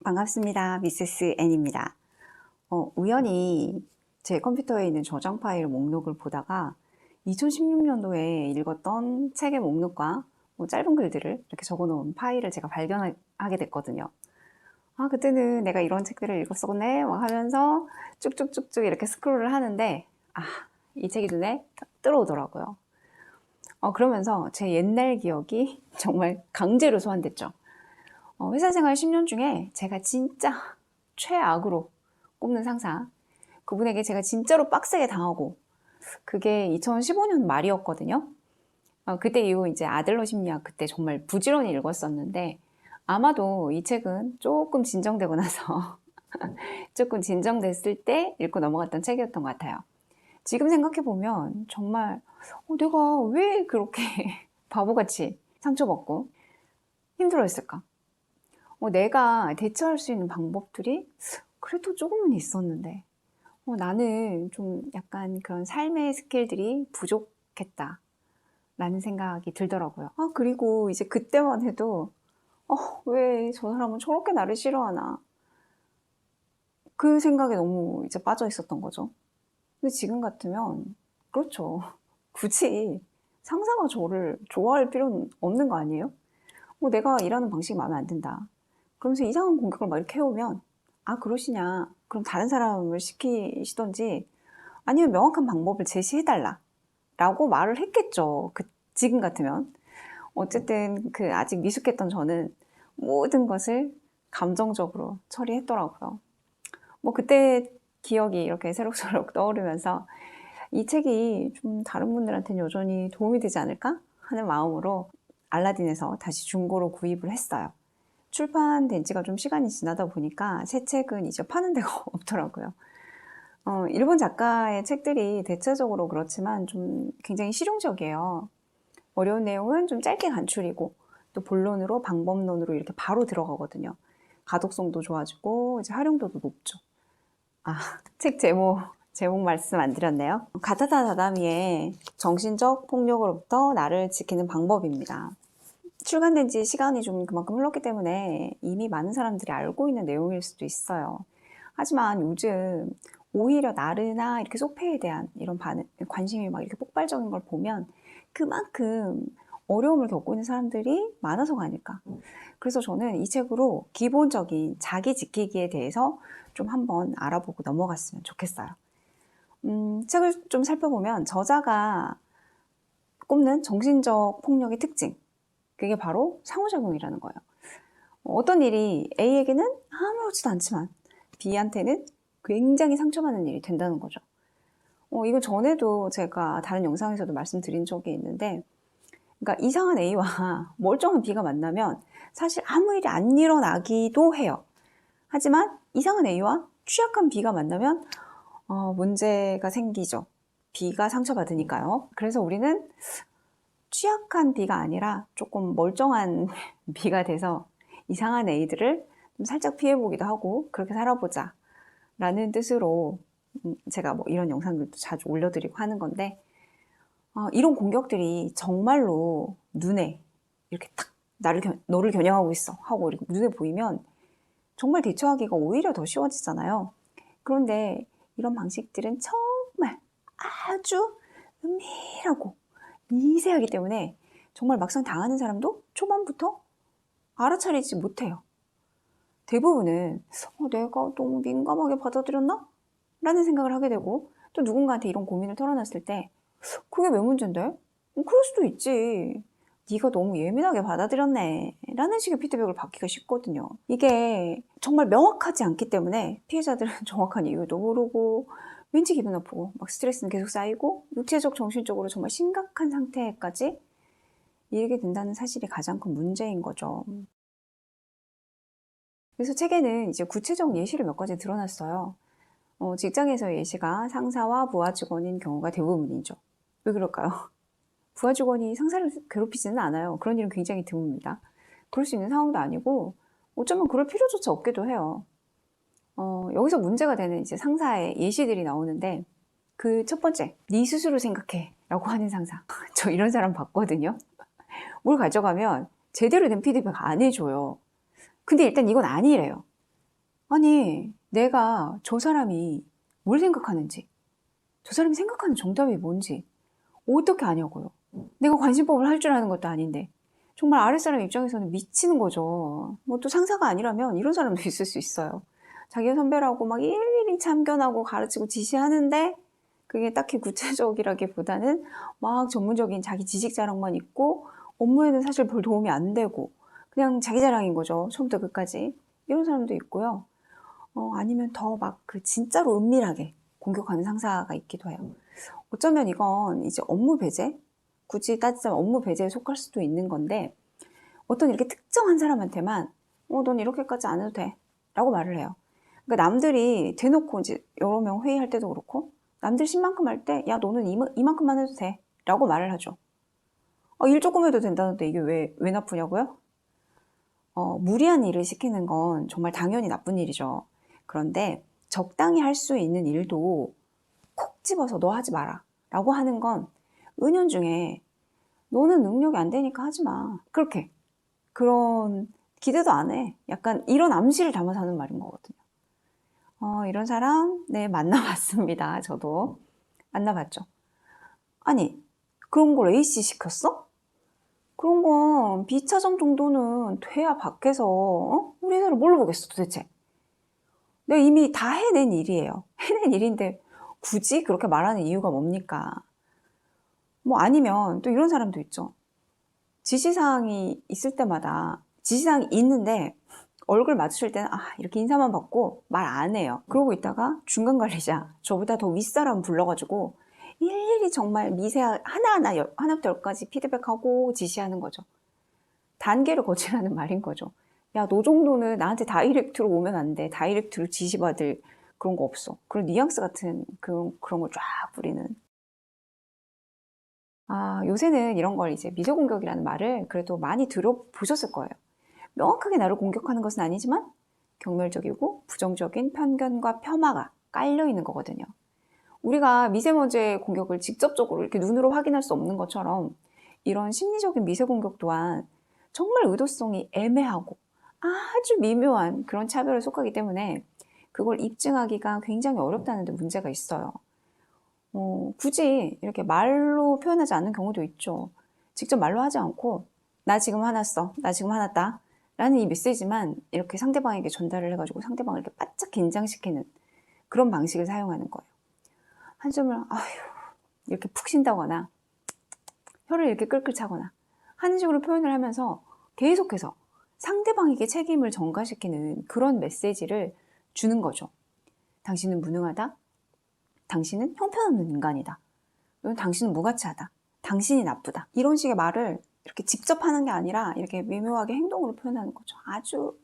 반갑습니다. 미세스 N입니다. 우연히 제 컴퓨터에 있는 저장 파일 목록을 보다가 2016년도에 읽었던 책의 목록과 짧은 글들을 이렇게 적어놓은 파일을 제가 발견하게 됐거든요. 아, 그때는 내가 이런 책들을 읽었었네 막 하면서 쭉쭉쭉쭉 이렇게 스크롤을 하는데, 이 책이 눈에 딱 들어오더라고요. 그러면서 제 옛날 기억이 정말 강제로 소환됐죠. 회사 생활 10년 중에 제가 진짜 최악으로 꼽는 상사, 그분에게 제가 진짜로 빡세게 당하고, 그게 2015년 말이었거든요. 그때 이후 이제 아들러 심리학 그때 정말 부지런히 읽었었는데, 아마도 이 책은 조금 진정되고 나서 조금 진정됐을 때 읽고 넘어갔던 책이었던 것 같아요. 지금 생각해보면 정말 내가 왜 그렇게 바보같이 상처받고 힘들어했을까? 내가 대처할 수 있는 방법들이 그래도 조금은 있었는데, 나는 좀 약간 그런 삶의 스킬들이 부족했다 라는 생각이 들더라고요. 그리고 이제 그때만 해도 왜 저 사람은 저렇게 나를 싫어하나, 그 생각에 너무 이제 빠져 있었던 거죠. 근데 지금 같으면 그렇죠. 굳이 상사가 저를 좋아할 필요는 없는 거 아니에요? 내가 일하는 방식이 마음에 안 든다, 그러면서 이상한 공격을 막 이렇게 해오면, 그러시냐, 그럼 다른 사람을 시키시던지 아니면 명확한 방법을 제시해달라 라고 말을 했겠죠. 지금 같으면. 어쨌든 아직 미숙했던 저는 모든 것을 감정적으로 처리했더라고요. 그때 기억이 이렇게 새록새록 떠오르면서 이 책이 좀 다른 분들한테는 여전히 도움이 되지 않을까 하는 마음으로 알라딘에서 다시 중고로 구입을 했어요. 출판된 지가 좀 시간이 지나다 보니까 새 책은 이제 파는 데가 없더라고요. 일본 작가의 책들이 대체적으로 그렇지만 좀 굉장히 실용적이에요. 어려운 내용은 좀 짧게 간추리고 또 본론으로 방법론으로 이렇게 바로 들어가거든요. 가독성도 좋아지고 이제 활용도도 높죠. 책 제목 말씀 안 드렸네요. 가타타 다다미의 정신적 폭력으로부터 나를 지키는 방법입니다. 출간된 지 시간이 좀 그만큼 흘렀기 때문에 이미 많은 사람들이 알고 있는 내용일 수도 있어요. 하지만 요즘 오히려 나르나 이렇게 소패에 대한 이런 관심이 막 이렇게 폭발적인 걸 보면 그만큼 어려움을 겪고 있는 사람들이 많아서가 아닐까. 그래서 저는 이 책으로 기본적인 자기 지키기에 대해서 좀 한번 알아보고 넘어갔으면 좋겠어요. 책을 좀 살펴보면 저자가 꼽는 정신적 폭력의 특징, 그게 바로 상호작용이라는 거예요. 어떤 일이 A에게는 아무렇지도 않지만 B한테는 굉장히 상처받는 일이 된다는 거죠. 이거 전에도 제가 다른 영상에서도 말씀드린 적이 있는데, 그러니까 이상한 A와 멀쩡한 B가 만나면 사실 아무 일이 안 일어나기도 해요. 하지만 이상한 A와 취약한 B가 만나면 문제가 생기죠. B가 상처받으니까요. 그래서 우리는 취약한 B가 아니라 조금 멀쩡한 B가 돼서 이상한 A들을 좀 살짝 피해보기도 하고 그렇게 살아보자 라는 뜻으로 제가 이런 영상들도 자주 올려드리고 하는 건데, 이런 공격들이 정말로 눈에 이렇게 탁 너를 겨냥하고 있어 하고 이렇게 눈에 보이면 정말 대처하기가 오히려 더 쉬워지잖아요. 그런데 이런 방식들은 정말 아주 은밀하고 미세하기 때문에 정말 막상 당하는 사람도 초반부터 알아차리지 못해요. 대부분은 내가 너무 민감하게 받아들였나? 라는 생각을 하게 되고, 또 누군가한테 이런 고민을 털어놨을 때 그게 왜 문제인데? 그럴 수도 있지, 네가 너무 예민하게 받아들였네 라는 식의 피드백을 받기가 쉽거든요. 이게 정말 명확하지 않기 때문에 피해자들은 정확한 이유도 모르고 왠지 기분 나쁘고 막 스트레스는 계속 쌓이고 육체적 정신적으로 정말 심각한 상태까지 이르게 된다는 사실이 가장 큰 문제인 거죠. 그래서 책에는 이제 구체적 예시를 몇 가지 드러났어요. 직장에서의 예시가 상사와 부하 직원인 경우가 대부분이죠. 왜 그럴까요? 부하 직원이 상사를 괴롭히지는 않아요. 그런 일은 굉장히 드뭅니다. 그럴 수 있는 상황도 아니고 어쩌면 그럴 필요조차 없기도 해요. 여기서 문제가 되는 이제 상사의 예시들이 나오는데, 그 첫 번째, 네 스스로 생각해 라고 하는 상사. 저 이런 사람 봤거든요. 뭘 가져가면 제대로 된 피드백 안 해줘요. 근데 일단 이건 아니래요. 아니, 내가 저 사람이 뭘 생각하는지, 저 사람이 생각하는 정답이 뭔지 어떻게 아냐고요. 내가 관심법을 할 줄 아는 것도 아닌데. 정말 아랫사람 입장에서는 미치는 거죠. 뭐 또 상사가 아니라면 이런 사람도 있을 수 있어요. 자기 선배라고 막 일일이 참견하고 가르치고 지시하는데 그게 딱히 구체적이라기보다는 막 전문적인 자기 지식 자랑만 있고 업무에는 사실 별 도움이 안 되고 그냥 자기 자랑인 거죠. 처음부터 끝까지. 이런 사람도 있고요. 아니면 더 막 그 진짜로 은밀하게 공격하는 상사가 있기도 해요. 어쩌면 이건 이제 업무 배제? 굳이 따지자면 업무 배제에 속할 수도 있는 건데 어떤 이렇게 특정한 사람한테만 넌 이렇게까지 안 해도 돼 라고 말을 해요. 그러니까 남들이 대놓고 이제 여러 명 회의할 때도 그렇고 남들 10만큼 할 때 야 너는 이만큼만 해도 돼 라고 말을 하죠. 일 조금 해도 된다는데 이게 왜 나쁘냐고요? 무리한 일을 시키는 건 정말 당연히 나쁜 일이죠. 그런데 적당히 할 수 있는 일도 콕 집어서 너 하지 마라 라고 하는 건 은연중에 너는 능력이 안 되니까 하지 마. 그렇게. 그런 기대도 안 해. 약간 이런 암시를 담아서 하는 말인 거거든요. 이런 사람, 네, 만나봤습니다. 저도. 만나봤죠. 아니, 그런 걸 A씨 시켰어? 그런 건 B차점 정도는 돼야 밖에서 우리 회사를 뭘로 보겠어 도대체. 내가 이미 다 해낸 일이에요. 해낸 일인데 굳이 그렇게 말하는 이유가 뭡니까? 뭐 아니면 또 이런 사람도 있죠. 지시사항이 있을 때마다 지시사항이 있는데 얼굴 마주칠 때는 이렇게 인사만 받고 말 안 해요. 그러고 있다가 중간 관리자 저보다 더 윗사람 불러가지고 일일이 정말 미세한 하나부터 열까지 피드백하고 지시하는 거죠. 단계를 거치라는 말인 거죠. 야, 너 정도는 나한테 다이렉트로 오면 안 돼. 다이렉트로 지시받을 그런 거 없어. 그런 뉘앙스 같은 그런 걸 쫙 뿌리는. 요새는 이런 걸 이제 미소 공격이라는 말을 그래도 많이 들어보셨을 거예요. 명확하게 나를 공격하는 것은 아니지만 경멸적이고 부정적인 편견과 폄하가 깔려 있는 거거든요. 우리가 미세먼지의 공격을 직접적으로 이렇게 눈으로 확인할 수 없는 것처럼 이런 심리적인 미세 공격 또한 정말 의도성이 애매하고 아주 미묘한 그런 차별에 속하기 때문에 그걸 입증하기가 굉장히 어렵다는 데 문제가 있어요. 굳이 이렇게 말로 표현하지 않는 경우도 있죠. 직접 말로 하지 않고 나 지금 화났어, 나 지금 화났다 라는 이 메시지만 이렇게 상대방에게 전달을 해가지고 상대방을 이렇게 바짝 긴장시키는 그런 방식을 사용하는 거예요. 한숨을 이렇게 푹 쉰다거나 혀를 이렇게 끌끌 차거나 하는 식으로 표현을 하면서 계속해서 상대방에게 책임을 전가시키는 그런 메시지를 주는 거죠. 당신은 무능하다. 당신은 형편없는 인간이다. 당신은 무가치하다. 당신이 나쁘다. 이런 식의 말을 이렇게 직접 하는 게 아니라 이렇게 미묘하게 행동으로 표현하는 거죠. 아주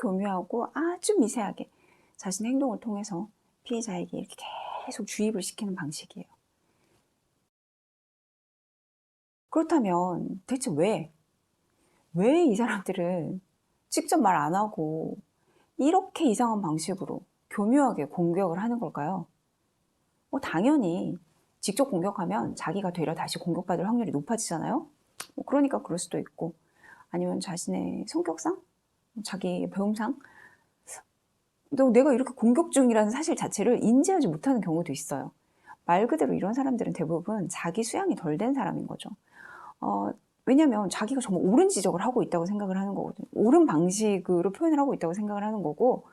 교묘하고 아주 미세하게 자신의 행동을 통해서 피해자에게 이렇게 계속 주입을 시키는 방식이에요. 그렇다면 대체 왜 이 사람들은 직접 말 안 하고 이렇게 이상한 방식으로 교묘하게 공격을 하는 걸까요? 당연히 직접 공격하면 자기가 되려 다시 공격받을 확률이 높아지잖아요. 그러니까 그럴 수도 있고 아니면 자신의 성격상, 자기 배움상 내가 이렇게 공격 중이라는 사실 자체를 인지하지 못하는 경우도 있어요. 말 그대로 이런 사람들은 대부분 자기 수양이 덜 된 사람인 거죠. 왜냐면 자기가 정말 옳은 지적을 하고 있다고 생각을 하는 거거든요. 옳은 방식으로 표현을 하고 있다고 생각을 하는 거고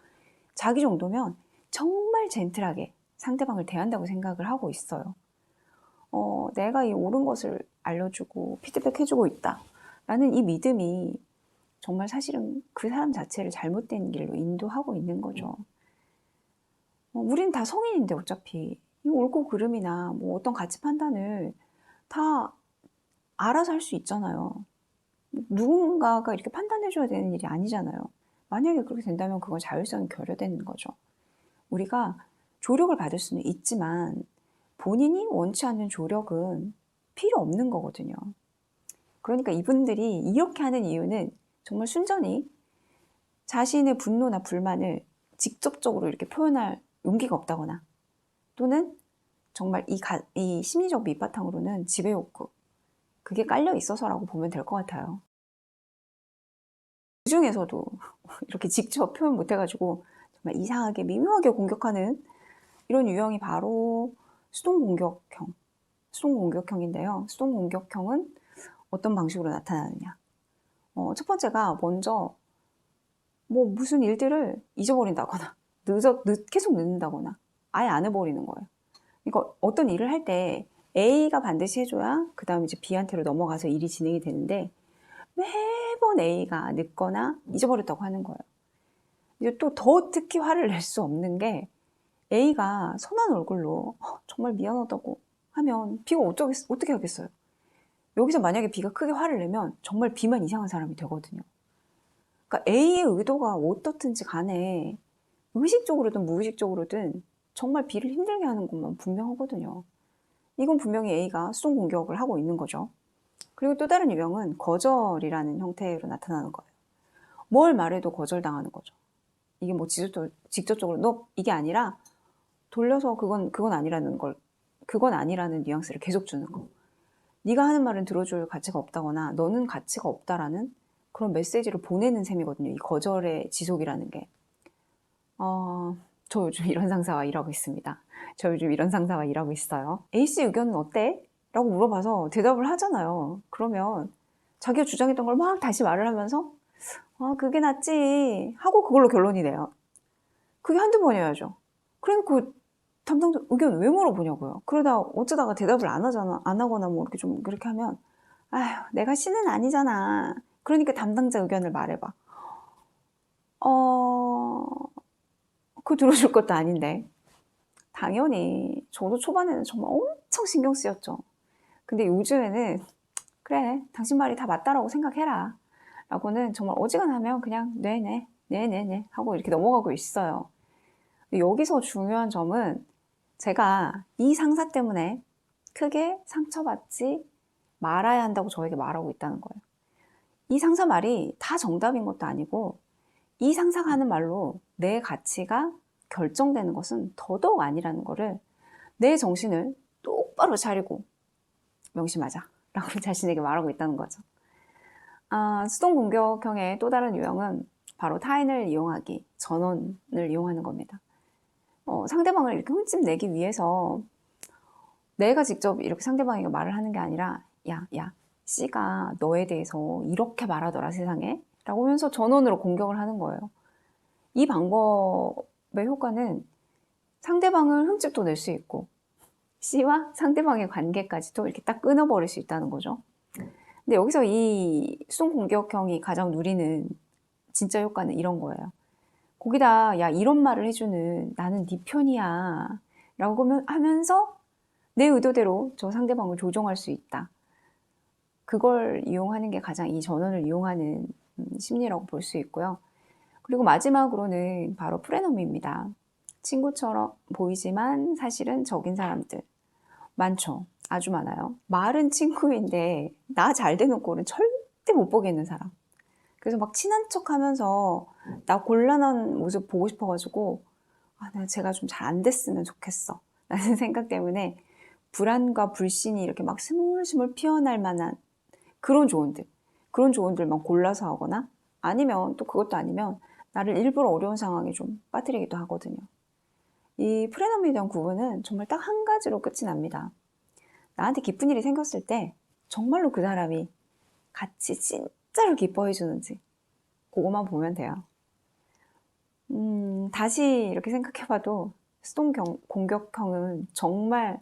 자기 정도면 정말 젠틀하게 상대방을 대한다고 생각을 하고 있어요. 내가 이 옳은 것을 알려주고 피드백해주고 있다 라는 이 믿음이 정말 사실은 그 사람 자체를 잘못된 길로 인도하고 있는 거죠. 우리는 다 성인인데 어차피 이 옳고 그름이나 뭐 어떤 가치 판단을 다 알아서 할 수 있잖아요. 누군가가 이렇게 판단해줘야 되는 일이 아니잖아요. 만약에 그렇게 된다면 그건 자율성이 결여되는 거죠. 우리가 조력을 받을 수는 있지만 본인이 원치 않는 조력은 필요 없는 거거든요. 그러니까 이분들이 이렇게 하는 이유는 정말 순전히 자신의 분노나 불만을 직접적으로 이렇게 표현할 용기가 없다거나 또는 정말 이 심리적 밑바탕으로는 지배욕구 그게 깔려 있어서라고 보면 될 것 같아요. 그 중에서도 이렇게 직접 표현 못해가지고 정말 이상하게 미묘하게 공격하는 이런 유형이 바로 수동공격형인데요. 수동공격형은 어떤 방식으로 나타나느냐. 첫 번째가 먼저 뭐 무슨 일들을 잊어버린다거나 계속 늦는다거나 아예 안 해버리는 거예요. 그러니까 어떤 일을 할 때 A가 반드시 해줘야 그 다음에 이제 B한테로 넘어가서 일이 진행이 되는데 매번 A가 늦거나 잊어버렸다고 하는 거예요. 이제 또 더 특히 화를 낼 수 없는 게 A가 선한 얼굴로 정말 미안하다고 하면 B가 어떻게 하겠어요? 여기서 만약에 B가 크게 화를 내면 정말 B만 이상한 사람이 되거든요. 그러니까 A의 의도가 어떻든지 간에 의식적으로든 무의식적으로든 정말 B를 힘들게 하는 것만 분명하거든요. 이건 분명히 A가 수동 공격을 하고 있는 거죠. 그리고 또 다른 유형은 거절이라는 형태로 나타나는 거예요. 뭘 말해도 거절당하는 거죠. 이게 뭐 직접적으로 너 이게 아니라 돌려서 그건 아니라는 뉘앙스를 계속 주는 거. 네가 하는 말은 들어줄 가치가 없다거나 너는 가치가 없다라는 그런 메시지를 보내는 셈이거든요. 이 거절의 지속이라는 게. 저 요즘 이런 상사와 일하고 있습니다. 저 요즘 이런 상사와 일하고 있어요. A씨 의견은 어때? 라고 물어봐서 대답을 하잖아요. 그러면 자기가 주장했던 걸 막 다시 말을 하면서 그게 낫지 하고 그걸로 결론이 내요. 그게 한두 번이어야죠. 그러니까 그 담당자 의견 왜 물어보냐고요. 그러다 어쩌다가 대답을 안 하거나 뭐 이렇게 좀 그렇게 하면 아휴 내가 신은 아니잖아. 그러니까 담당자 의견을 말해봐. 그거 들어줄 것도 아닌데. 당연히 저도 초반에는 정말 엄청 신경 쓰였죠. 근데 요즘에는 그래 당신 말이 다 맞다라고 생각해라 라고는 정말 어지간하면 그냥 네네 하고 이렇게 넘어가고 있어요. 여기서 중요한 점은 제가 이 상사 때문에 크게 상처받지 말아야 한다고 저에게 말하고 있다는 거예요. 이 상사 말이 다 정답인 것도 아니고 이 상사가 하는 말로 내 가치가 결정되는 것은 더더욱 아니라는 거를 내 정신을 똑바로 차리고 명심하자 라고 자신에게 말하고 있다는 거죠. 수동공격형의 또 다른 유형은 바로 타인을 이용하기, 전원을 이용하는 겁니다. 상대방을 이렇게 흠집 내기 위해서 내가 직접 이렇게 상대방에게 말을 하는 게 아니라 야 C가 너에 대해서 이렇게 말하더라 세상에 라고 하면서 전원으로 공격을 하는 거예요. 이 방법의 효과는 상대방을 흠집도 낼 수 있고 C와 상대방의 관계까지도 이렇게 딱 끊어버릴 수 있다는 거죠. 근데 여기서 이 수동공격형이 가장 누리는 진짜 효과는 이런 거예요. 거기다 야 이런 말을 해주는 나는 네 편이야 라고 하면서 내 의도대로 저 상대방을 조종할 수 있다. 그걸 이용하는 게 가장 이 전원을 이용하는 심리라고 볼 수 있고요. 그리고 마지막으로는 바로 프레너미입니다. 친구처럼 보이지만 사실은 적인 사람들 많죠. 아주 많아요. 말은 친구인데 나 잘 되는 꼴은 절대 못 보겠는 사람. 그래서 막 친한 척 하면서 나 곤란한 모습 보고 싶어가지고 나 제가 좀 잘 안 됐으면 좋겠어 라는 생각 때문에 불안과 불신이 이렇게 막 스물스물 피어날 만한 그런 조언들만 골라서 하거나 아니면 또 그것도 아니면 나를 일부러 어려운 상황에 좀 빠뜨리기도 하거든요. 이 프레너미에 대한 구분은 정말 딱 한 가지로 끝이 납니다. 나한테 기쁜 일이 생겼을 때 정말로 그 사람이 같이 진짜로 기뻐해 주는지 그것만 보면 돼요. 다시 이렇게 생각해봐도 수동 공격형은 정말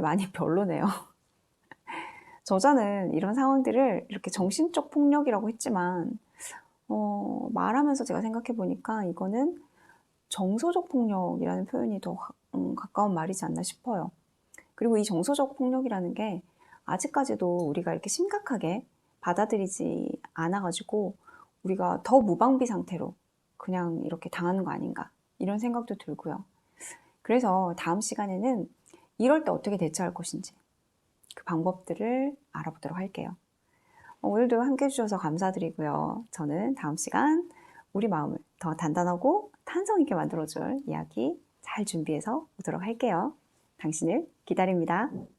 많이 별로네요. 저자는 이런 상황들을 이렇게 정신적 폭력이라고 했지만 말하면서 제가 생각해보니까 이거는 정서적 폭력이라는 표현이 더 가까운 말이지 않나 싶어요. 그리고 이 정서적 폭력이라는 게 아직까지도 우리가 이렇게 심각하게 받아들이지 않아가지고 우리가 더 무방비 상태로 그냥 이렇게 당하는 거 아닌가 이런 생각도 들고요. 그래서 다음 시간에는 이럴 때 어떻게 대처할 것인지 그 방법들을 알아보도록 할게요. 오늘도 함께 해주셔서 감사드리고요. 저는 다음 시간 우리 마음을 더 단단하고 탄성 있게 만들어줄 이야기 잘 준비해서 오도록 할게요. 당신을 기다립니다.